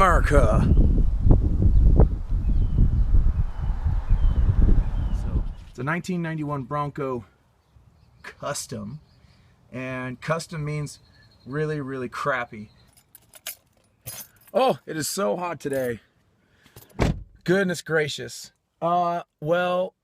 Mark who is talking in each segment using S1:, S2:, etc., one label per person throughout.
S1: America. So it's a 1991 Bronco custom, and custom means really crappy. Oh, it is so hot today. Goodness gracious. Well,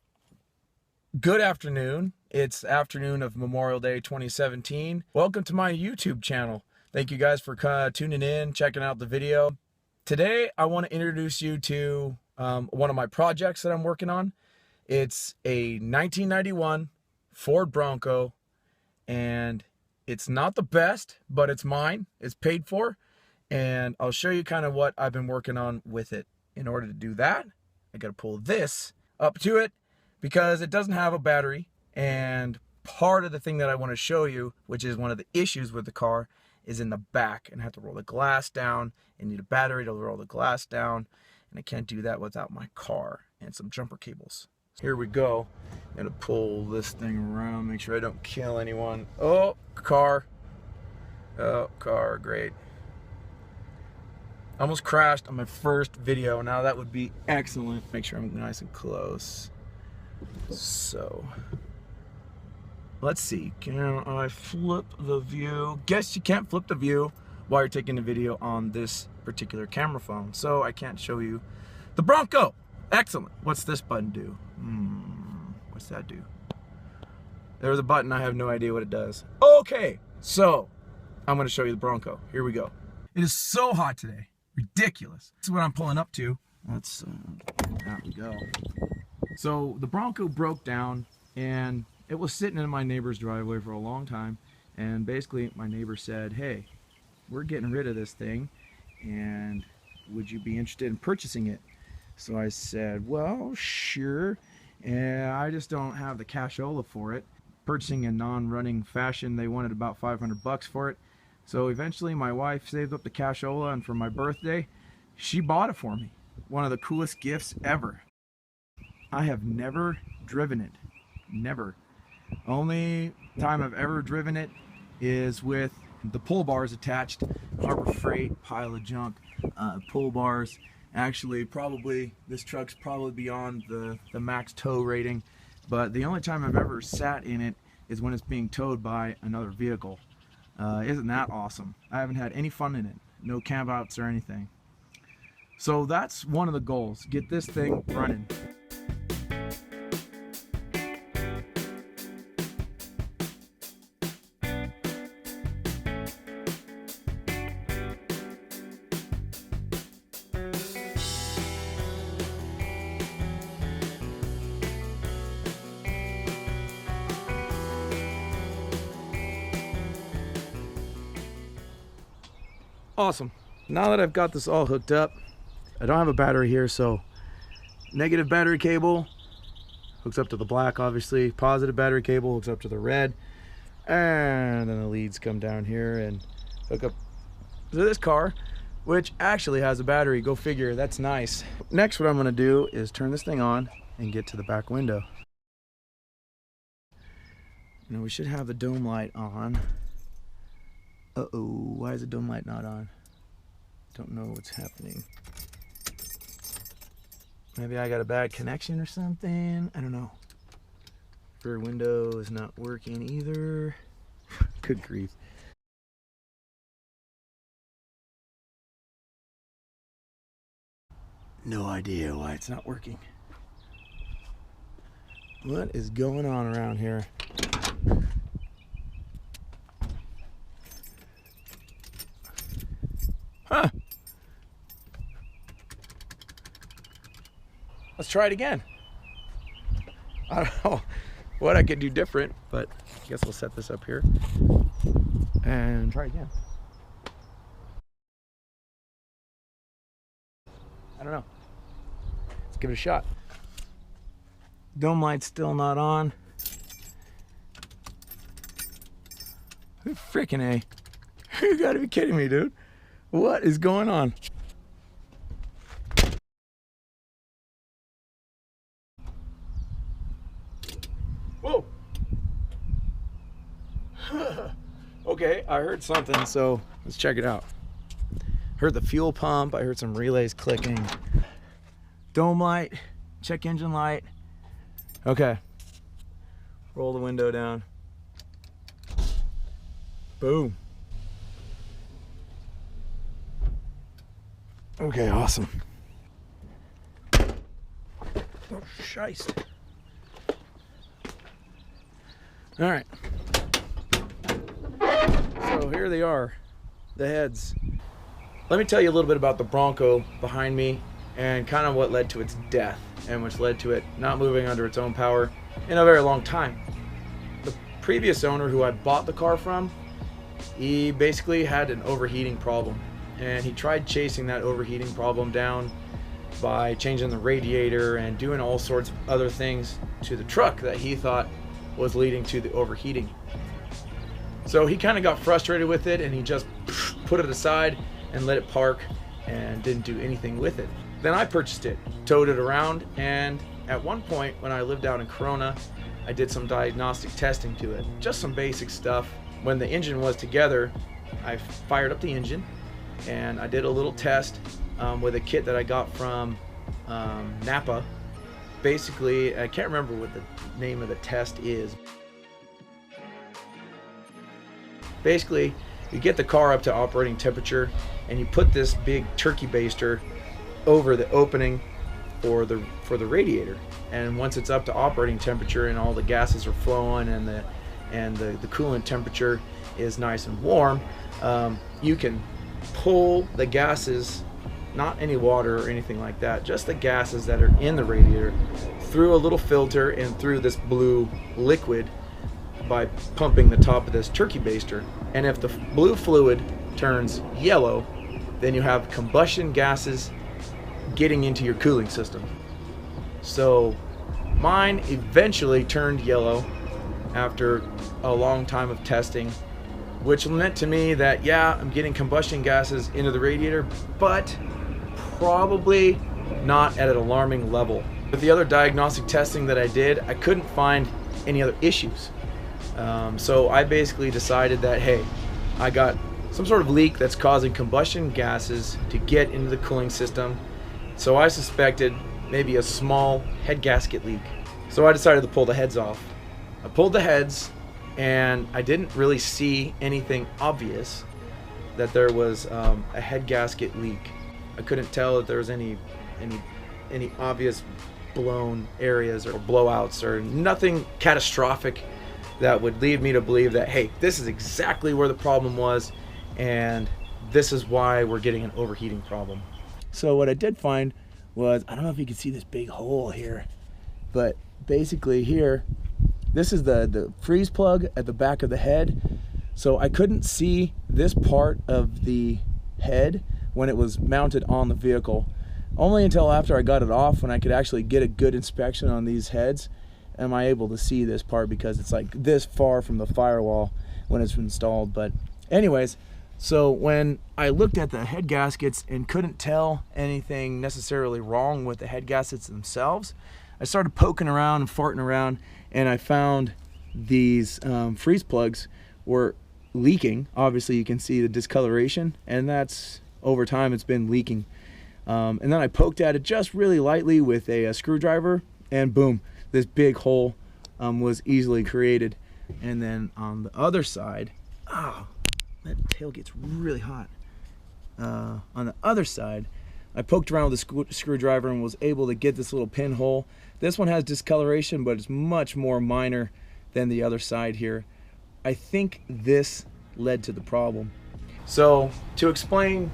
S1: good afternoon. It's afternoon of Memorial Day 2017. Welcome to my YouTube channel. Thank you guys for tuning in, checking out the video. Today, I want to introduce you to one of my projects that I'm working on. It's a 1991 Ford Bronco, and it's not the best, but it's mine. It's paid for, and I'll show you kind of what I've been working on with it. In order to do that, I got to pull this up to it because it doesn't have a battery, and part of the thing that I want to show you, which is one of the issues with the car, is in the back, and I have to roll the glass down and need a battery to roll the glass down, and I can't do that without my car and some jumper cables. Here we go. I'm gonna pull this thing around, make sure I don't kill anyone. Oh, car. Oh, car, great. Almost crashed on my first video. Now that would be excellent. Make sure I'm nice and close. So, let's see, can I flip the view? Guess you can't flip the view while you're taking the video on this particular camera phone. So I can't show you the Bronco. Excellent. What's this button do? What's that do? There's a button, I have no idea what it does. Okay, so I'm gonna show you the Bronco. Here we go. It is so hot today. Ridiculous. This is what I'm pulling up to. Let's, there we go. So the Bronco broke down, and it was sitting in my neighbor's driveway for a long time, and basically my neighbor said, hey, we're getting rid of this thing, and would you be interested in purchasing it? So I said, well, sure, and I just don't have the cashola for it. Purchasing in non-running fashion, they wanted about 500 bucks for it. So eventually my wife saved up the cashola, and for my birthday, she bought it for me. One of the coolest gifts ever. I have never driven it. Never. Only time I've ever driven it is with the pull bars attached. Harbor Freight, pile of junk. Pull bars. Actually, probably, this truck's probably beyond the max tow rating. But the only time I've ever sat in it is when it's being towed by another vehicle. Isn't that awesome? I haven't had any fun in it. No camp outs or anything. So that's one of the goals. Get this thing running. Awesome. Now that I've got this all hooked up, I don't have a battery here, so negative battery cable hooks up to the black, obviously. Positive battery cable hooks up to the red. And then the leads come down here and hook up to this car, which actually has a battery. Go figure, that's nice. Next, what I'm gonna do is turn this thing on and get to the back window. Now we should have the dome light on. Uh-oh, why is the dome light not on? Don't know what's happening. Maybe I got a bad connection or something. I don't know. Rear window is not working either. Good grief. No idea why it's not working. What is going on around here? Huh. Let's try it again. I don't know what I could do different, but I guess we'll set this up here and try again. I don't know. Let's give it a shot. Dome light's still not on. Freaking A. You gotta be kidding me, dude. What is going on? Whoa. Okay, I heard something, so let's check it out. Heard the fuel pump. I heard some relays clicking. Dome light, check engine light. Okay. Roll the window down. Boom. Okay, awesome. Oh, shite. All right. So here they are, the heads. Let me tell you a little bit about the Bronco behind me and kind of what led to its death and which led to it not moving under its own power in a very long time. The previous owner who I bought the car from, he basically had an overheating problem, and he tried chasing that overheating problem down by changing the radiator and doing all sorts of other things to the truck that he thought was leading to the overheating. So he kind of got frustrated with it, and he just put it aside and let it park and didn't do anything with it. Then I purchased it, towed it around, and at one point when I lived out in Corona, I did some diagnostic testing to it, just some basic stuff. When the engine was together, I fired up the engine and I did a little test with a kit that I got from Napa. Basically, I can't remember what the name of the test is. Basically, you get the car up to operating temperature and you put this big turkey baster over the opening for the radiator, and once it's up to operating temperature and all the gases are flowing and the coolant temperature is nice and warm, you can pull the gases, not any water or anything like that, just the gases that are in the radiator, through a little filter and through this blue liquid by pumping the top of this turkey baster. And if the blue fluid turns yellow, then you have combustion gases getting into your cooling system. So mine eventually turned yellow after a long time of testing, which meant to me that, yeah, I'm getting combustion gases into the radiator, but probably not at an alarming level. With the other diagnostic testing that I did, I couldn't find any other issues. So I basically decided that, hey, I got some sort of leak that's causing combustion gases to get into the cooling system. So I suspected maybe a small head gasket leak. So I decided to pull the heads off. I pulled the heads and I didn't really see anything obvious that there was a head gasket leak. I couldn't tell that there was any obvious blown areas or blowouts or nothing catastrophic that would lead me to believe that, hey, this is exactly where the problem was and this is why we're getting an overheating problem. So what I did find was, I don't know if you can see this big hole here, but basically here, this is the freeze plug at the back of the head. So I couldn't see this part of the head when it was mounted on the vehicle. Only until after I got it off, when I could actually get a good inspection on these heads, am I able to see this part, because it's like this far from the firewall when it's installed. But anyways, so when I looked at the head gaskets and couldn't tell anything necessarily wrong with the head gaskets themselves, I started poking around and farting around, and I found these freeze plugs were leaking. Obviously you can see the discoloration, and that's over time it's been leaking. And then I poked at it just really lightly with a screwdriver, and boom, this big hole was easily created. And then on the other side, oh, that tail gets really hot. On the other side, I poked around with a screwdriver and was able to get this little pinhole. This one has discoloration, but it's much more minor than the other side here. I think this led to the problem. So to explain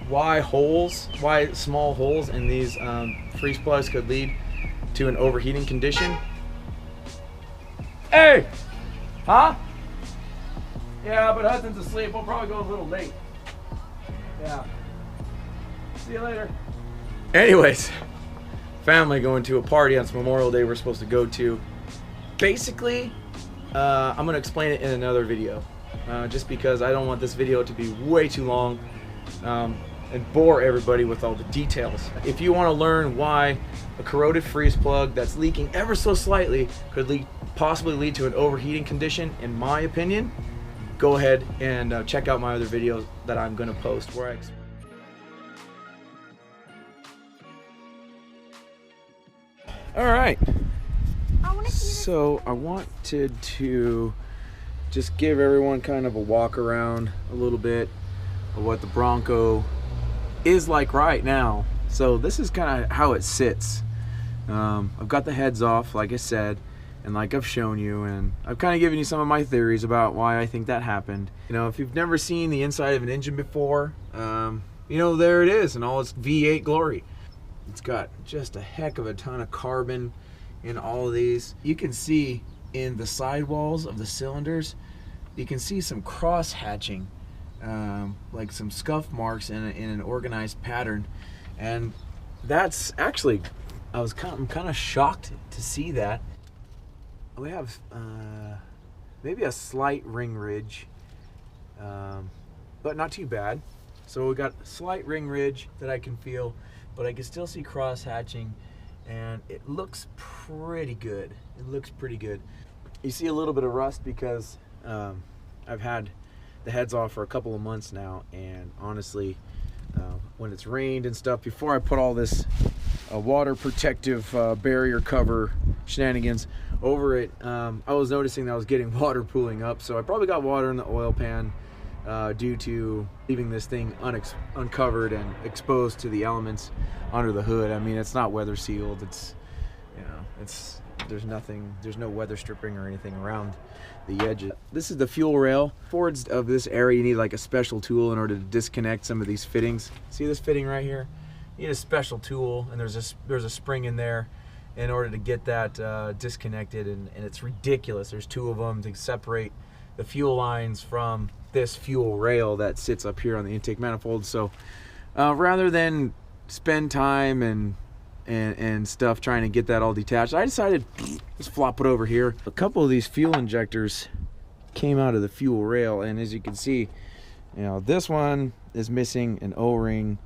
S1: why small holes in these freeze plugs could lead to an overheating condition. Hey! Huh? Yeah, but Hudson's asleep. We'll probably go a little late. Yeah. See you later. Anyways, family going to a party on Memorial Day we're supposed to go to. Basically, I'm going to explain it in another video, just because I don't want this video to be way too long and bore everybody with all the details. If you want to learn why a corroded freeze plug that's leaking ever so slightly could possibly lead to an overheating condition, in my opinion, go ahead and check out my other videos that I'm going to post where I explain. All right.
S2: I
S1: So I wanted to just give everyone kind of a walk around a little bit of what the Bronco is like right now. So this is kind of how it sits. I've got the heads off, like I said, and like I've shown you, and I've kind of given you some of my theories about why I think that happened. You know, if you've never seen the inside of an engine before, you know, there it is in all its V8 glory. It's got just a heck of a ton of carbon in all of these. You can see in the sidewalls of the cylinders, you can see some cross hatching, like some scuff marks in an organized pattern. And that's actually, I'm kind of shocked to see that. We have maybe a slight ring ridge, but not too bad. So we got a slight ring ridge that I can feel, but I can still see cross hatching, and it looks pretty good. It looks pretty good. You see a little bit of rust because I've had the heads off for a couple of months now, and honestly, when it's rained and stuff, before I put all this water protective barrier cover shenanigans over it, I was noticing that I was getting water pooling up. So I probably got water in the oil pan due to leaving this thing uncovered and exposed to the elements under the hood. I mean, it's not weather sealed. It's, you know, there's no weather stripping or anything around the edges. This is the fuel rail. Forwards of this area, you need like a special tool in order to disconnect some of these fittings. See this fitting right here? You need a special tool, and there's a spring in there in order to get that disconnected, and it's ridiculous. There's two of them to separate the fuel lines from this fuel rail that sits up here on the intake manifold. So rather than spend time and stuff trying to get that all detached, I decided let's flop it over here. A couple of these fuel injectors came out of the fuel rail, and as you can see, you know, this one is missing an O-ring,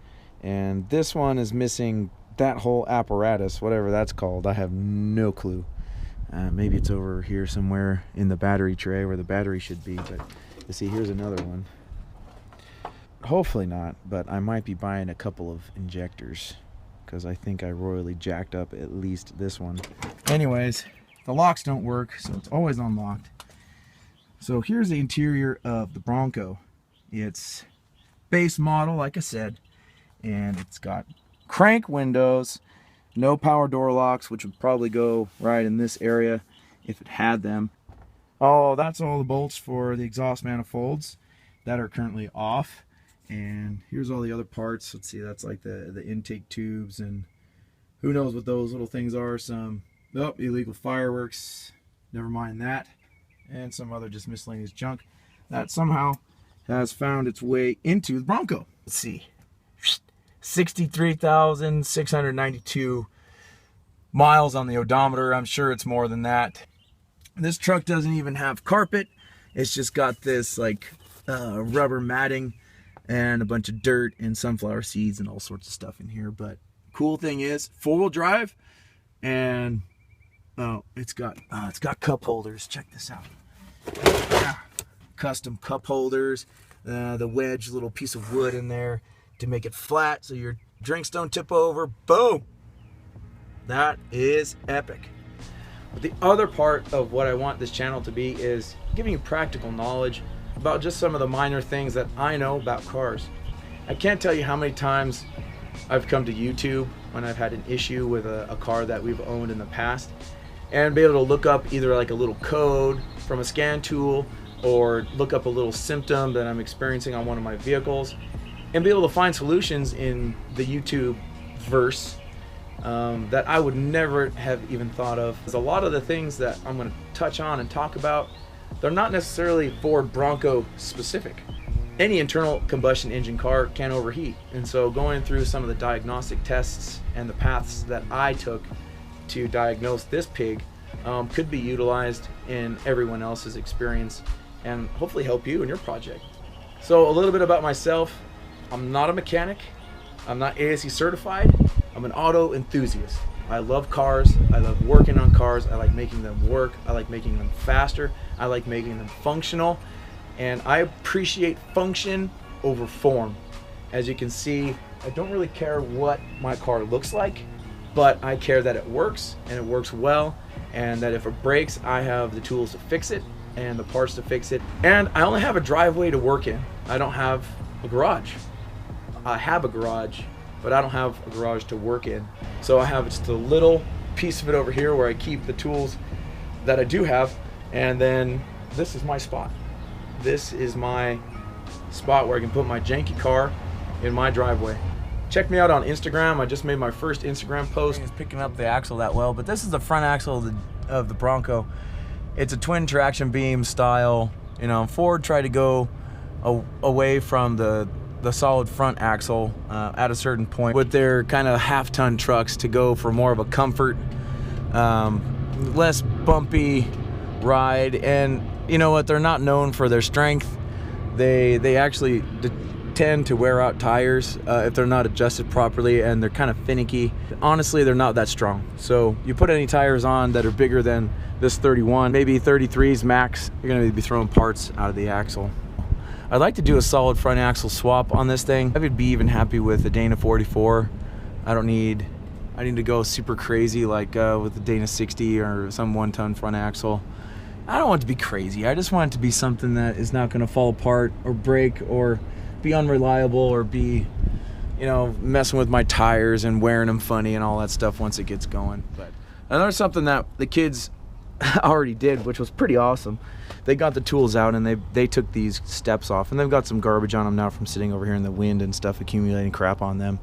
S1: and this one is missing that whole apparatus, whatever that's called. I have no clue. Maybe it's over here somewhere in the battery tray where the battery should be, but you see, here's another one. Hopefully not, but I might be buying a couple of injectors because I think I royally jacked up at least this one. Anyways, the locks don't work, so it's always unlocked. So here's the interior of the Bronco. It's base model, like I said, and it's got crank windows, no power door locks, which would probably go right in this area if it had them. Oh, that's all the bolts for the exhaust manifolds that are currently off. And here's all the other parts. Let's see, that's like the intake tubes, and who knows what those little things are. Some illegal fireworks, never mind that, and some other just miscellaneous junk that somehow has found its way into the Bronco. Let's see, 63,692 miles on the odometer. I'm sure it's more than that. This truck doesn't even have carpet. It's just got this like rubber matting and a bunch of dirt and sunflower seeds and all sorts of stuff in here. But cool thing is, four-wheel drive, and it's got cup holders. Check this out. Yeah. Custom cup holders, the wedge little piece of wood in there to make it flat so your drinks don't tip over. Boom! That is epic. But the other part of what I want this channel to be is giving you practical knowledge about just some of the minor things that I know about cars. I can't tell you how many times I've come to YouTube when I've had an issue with a car that we've owned in the past, and be able to look up either like a little code from a scan tool or look up a little symptom that I'm experiencing on one of my vehicles and be able to find solutions in the YouTube verse that I would never have even thought of. There's a lot of the things that I'm going to touch on and talk about, they're not necessarily Ford Bronco specific. Any internal combustion engine car can overheat, and so going through some of the diagnostic tests and the paths that I took to diagnose this pig could be utilized in everyone else's experience and hopefully help you in your project. So a little bit about myself. I'm not a mechanic. I'm not ASE certified. I'm an auto enthusiast. I love cars. I love working on cars. I like making them work. I like making them faster. I like making them functional. And I appreciate function over form. As you can see, I don't really care what my car looks like. but I care that it works and it works well, and that if it breaks, I have the tools to fix it and the parts to fix it. And I only have a driveway to work in. I don't have a garage. I have a garage, but I don't have a garage to work in. So I have just a little piece of it over here where I keep the tools that I do have, and then this is my spot. This is my spot where I can put my janky car in my driveway. Check me out on Instagram. I just made my first Instagram post. It's picking up the axle that well, but this is the front axle of the Bronco. It's a twin traction beam style. You know, Ford tried to go away from the solid front axle at a certain point with their kind of half-ton trucks to go for more of a comfort, less bumpy ride. And you know what? They're not known for their strength. They actually tend to wear out tires if they're not adjusted properly, and they're kind of finicky. Honestly, they're not that strong. So you put any tires on that are bigger than this 31, maybe 33s max, you're going to be throwing parts out of the axle. I'd like to do a solid front axle swap on this thing. I would be even happy with the Dana 44. I need to go super crazy like with the Dana 60 or some 1-ton front axle. I don't want it to be crazy. I just want it to be something that is not going to fall apart or break or be unreliable or be, you know, messing with my tires and wearing them funny and all that stuff once it gets going. But there's something that the kids already did, which was pretty awesome. They got the tools out and they took these steps off, and they've got some garbage on them now from sitting over here in the wind and stuff, accumulating crap on them.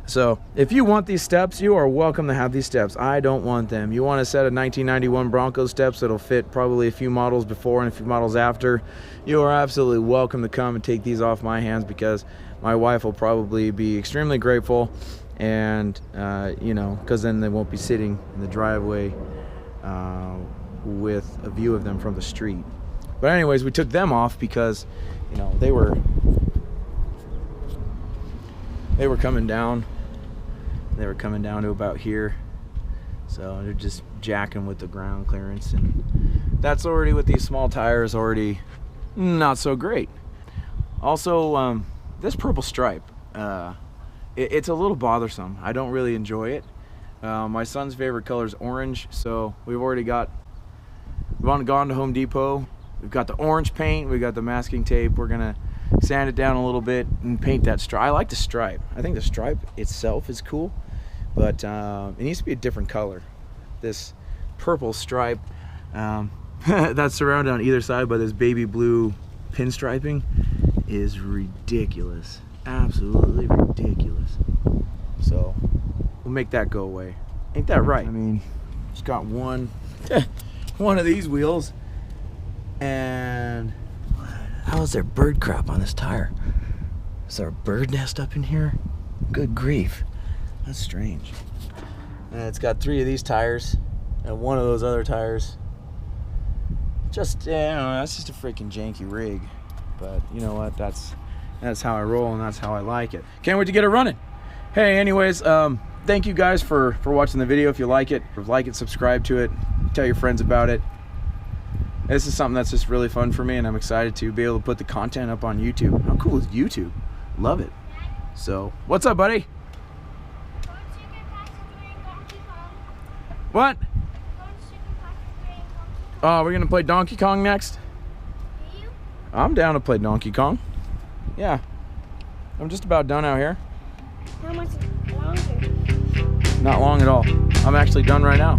S1: So if you want these steps, you are welcome to have these steps. I don't want them. You want a set of 1991 Bronco steps that'll fit probably a few models before and a few models after, you are absolutely welcome to come and take these off my hands, because my wife will probably be extremely grateful, and you know, because then they won't be sitting in the driveway with a view of them from the street. But anyways, we took them off because, you know, they were coming down. They were coming down to about here, so they're just jacking with the ground clearance, and that's already, with these small tires, already not so great. Also, this purple stripe, it's a little bothersome. I don't really enjoy it. My son's favorite color is orange, so we've gone to Home Depot. We've got the orange paint, we've got the masking tape. We're gonna sand it down a little bit and paint that stripe. I like the stripe. I think the stripe itself is cool, but it needs to be a different color. This purple stripe that's surrounded on either side by this baby blue pinstriping is ridiculous. Absolutely ridiculous. So we'll make that go away. Ain't that right? I mean, just got one of these wheels, and how is there bird crap on this tire? Is there a bird nest up in here? Good grief, that's strange. And it's got 3 of these tires and 1 of those other tires. Just, yeah, you know, that's just a freaking janky rig, but you know what, that's how I roll, and that's how I like it. Can't wait to get it running. Hey, anyways, thank you guys for watching the video. If you like it, subscribe to it, tell your friends about it. This is something that's just really fun for me, and I'm excited to be able to put the content up on YouTube. How cool is YouTube? Love it. So, what's up, buddy? What? Oh, we're gonna play Donkey Kong next? I'm down to play Donkey Kong. Yeah. I'm just about done out here.
S2: How much longer?
S1: Not long at all. I'm actually done right now.